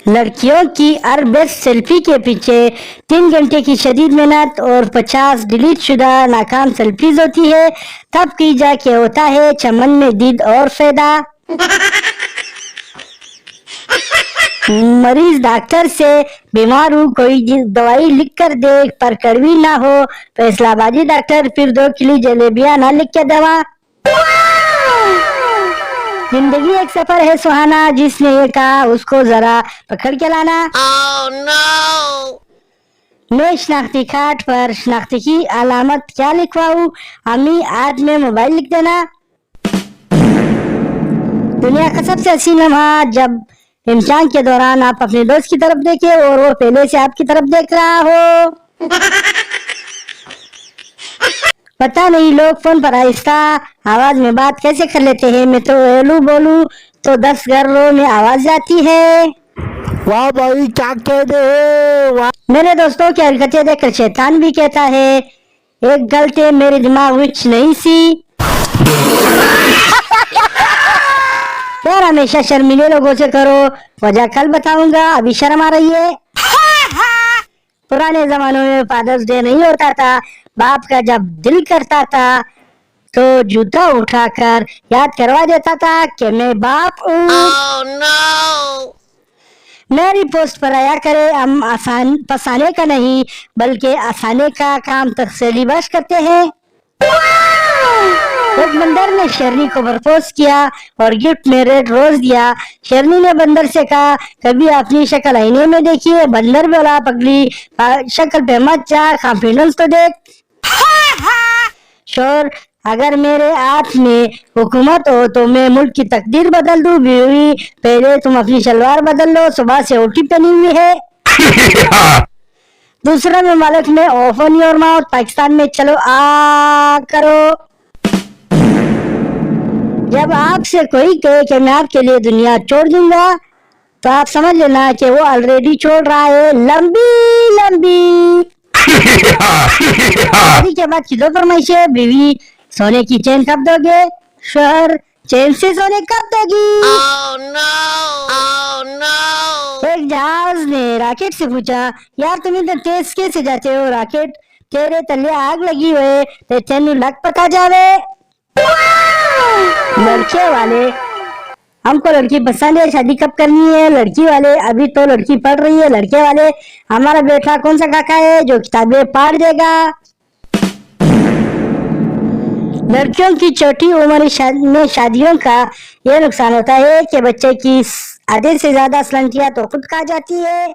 लड़कियों की her best selfie के पीछे 3 घंटे की शदीद मेहनत और 50 डिलीट शुदा नाकाम सेल्फीज होती है। तब की जाके होता है चमन में दीद और फायदा। मरीज डॉक्टर से बीमार हूँ कोई दवाई लिख कर दे पर कड़वी ना हो, फैसलाबाजी डॉक्टर फिर 2 किलो जलेबियां ना लिख के दवा। जिंदगी एक सफर है सुहाना, जिसने ये कहा उसको जरा पकड़ के लाना। Oh no! मैं शनाख्ती कार्ड पर शनाख्ती की अलामत क्या लिखवाऊं? अम्मी आज में मोबाइल लिख देना। दुनिया का सबसे हसीन लम्हा जब इम्तिहान के दौरान आप अपने दोस्त की तरफ देखे और वो पहले से आपकी तरफ देख रहा हो। पता नहीं लोग फोन पर आहिस्ता आवाज में बात कैसे कर लेते हैं। मैं तो हेलो बोलूं तो 10 घरों में आवाज जाती है। वाह भाई क्या कह दे वाह। मेरे दोस्तों की हरकतें देखकर शैतान भी कहता है एक गलती मेरे दिमाग में नहीं सी। यार हमेशा शर्मीले लोगों से करो, वजह कल बताऊंगा, अभी शर्म आ रही है। पुराने जमानों में फादर्स डे नहीं होता था, बाप का जब दिल करता था तो जूता उठाकर याद करवा देता था कि मैं बाप हूँ। Oh no! मेरी पोस्ट पर आया करे, हम आसान फसाने का नहीं बल्कि आसाने का काम तसल्ली बख्श करते हैं। एक बंदर ने शेरनी को प्रपोज किया और गिफ्ट में रेड रोज दिया। शेरनी ने बंदर से कहा कभी अपनी शक्ल आईने में देखिए। बंदर बोला पगली शक्ल पे मत जा, कॉन्फिडेंस तो देख। शोर अगर मेरे हाथ में हुकूमत हो तो मैं मुल्क की तकदीर बदल दूं। बीवी पहले तुम अपनी शलवार बदल लो, सुबह से ओटी पहनी हुई है। दूसरा ममालिक में ओपन योर माउथ, पाकिस्तान में चलो आ करो। जब आपसे कोई कहे कि मैं आपके लिए दुनिया छोड़ दूंगा तो आप समझ लेना कि वो ऑलरेडी छोड़ रहा है लंबी लंबी। शादी के बाद की 2 फरमाइशें। बीवी सोने की चेन कब दोगे? शोहर चेन से सोने कब दोगी? Oh no! Oh no! एक जहाज ने रॉकेट से पूछा यार तुम इधर तेज कैसे जाते हो? रॉकेट तेरे तले आग लगी हुए तो तेन लग पता जावे। लड़के वाले हमको लड़की पसंद है, शादी कब करनी है? लड़की वाले अभी तो लड़की पढ़ रही है। लड़के वाले हमारा बेटा कौन सा काका है जो किताबें पढ़ देगा? लड़कियों की छोटी उम्र में शादियों का यह नुकसान होता है कि बच्चे की आधे से ज्यादा सलंटियां तो खुद खा जाती है।